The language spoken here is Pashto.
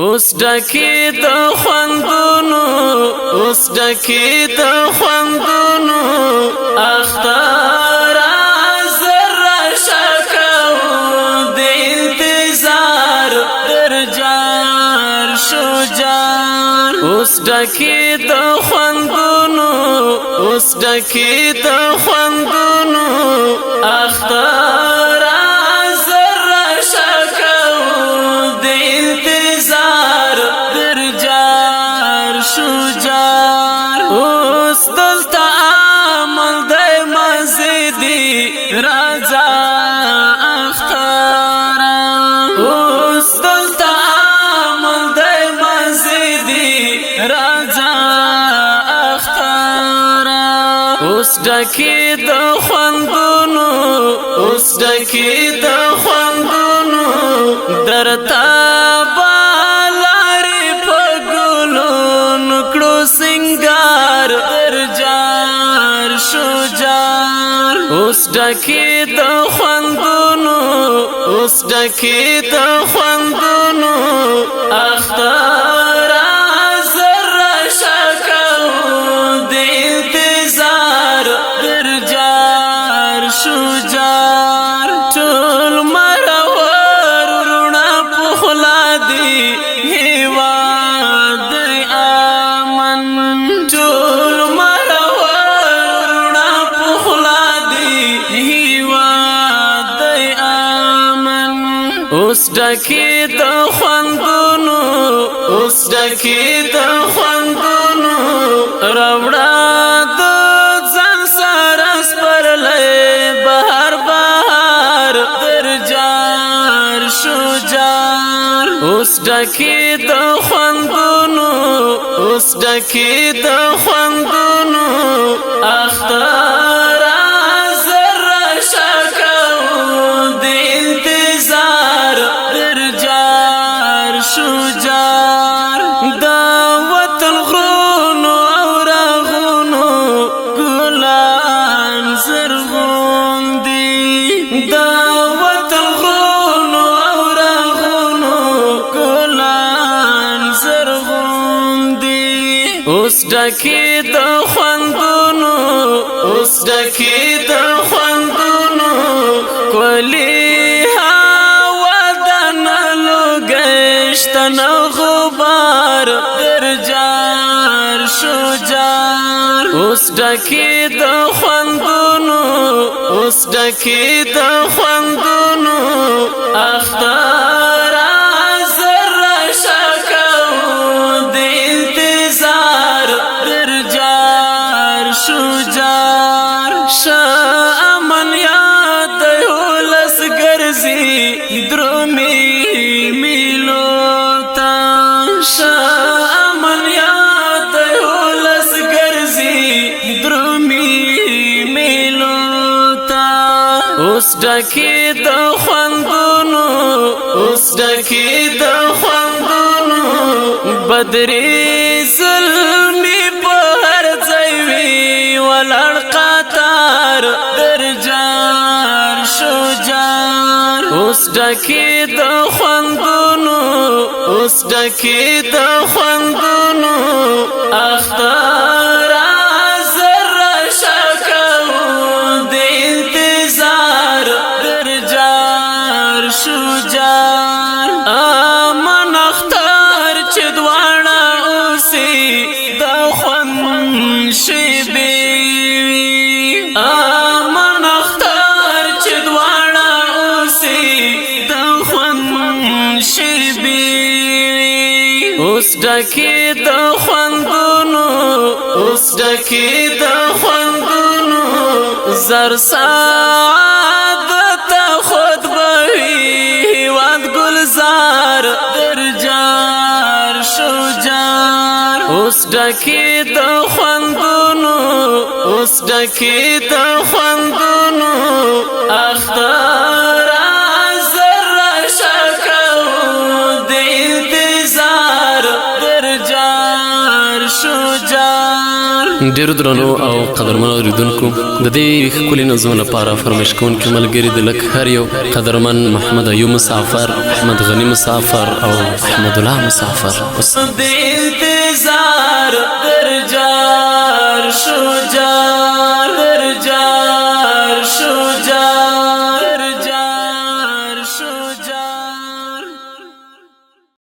اوس ډکی د خوندونو اوس ډکی د خوندونو اختر زر شکو د انتظار درجار شجار اوس ډکی د خوندونو اوس ډکی د خوندونو اختر شجار اوس دلتا عمل دی مزیدی رضا اختارا اوس دلتا عمل دی مزیدی رضا اختارا اوس ډکی د خوندونو اوس ډکی د خوندونو درتا سنگار درجار شجار اوس ډکی د خوندونو اوس ډکی د خوندونو اختر زر شکو د انتظار درجار شجار ټول مرور رونا پخلا دی اوس ډکی د خوندونو اوس ډکی د خوندونو راوړه د ځان سره سپرلی بهر بهر درجار شجار اوس ډکی د خوندونو اوس ډکی د خوندونو اختر شجار دا وطن غرونو او راغونو ګلان زرغون دي دا وطن غرونو او راغونو ګلان زرغون دي اوس ډکی د خوندونو اوس ډکی د خوندونو کولی تنو غبار درجار شجار اوس ډکی د خوندونو اوس ډکی د خوندونو اختر زر شکو د انتظار درجار شجار شامن یاد هولس ګرځي درومي شامن یاد هولس ګرځي درومي میلو تا اوس ډکی د خوندونو اوس ډکی د خوندونو بدري ظلمي په هر ځای وي ولاړ قطار درجار شجار اوس ډکی د خوندونو اوس ډکی د خوندونو اختر زر شکو د انتظار درجار شجار امن اختر چې دواړه اوسي د خوند شیبې امن اختر چې دواړه اوسي د خوند شیبې اوس ډکی د خوندونو اوس ډکی د خوندونو زر سعادت خود بوي هیواد گلزار درجار شجار اوس ډکی د خوندونو اوس ډکی د خوندونو اختر شجار ډیرو درنو او قدرمنو اوریدونکو د دې ښکلي نظم لپاره فرمایش کوونکي ملګري د لک هر یو قدرمن محمد ایوب مسافر، احمد غنی مسافر او احمد الله مسافر. د انتظار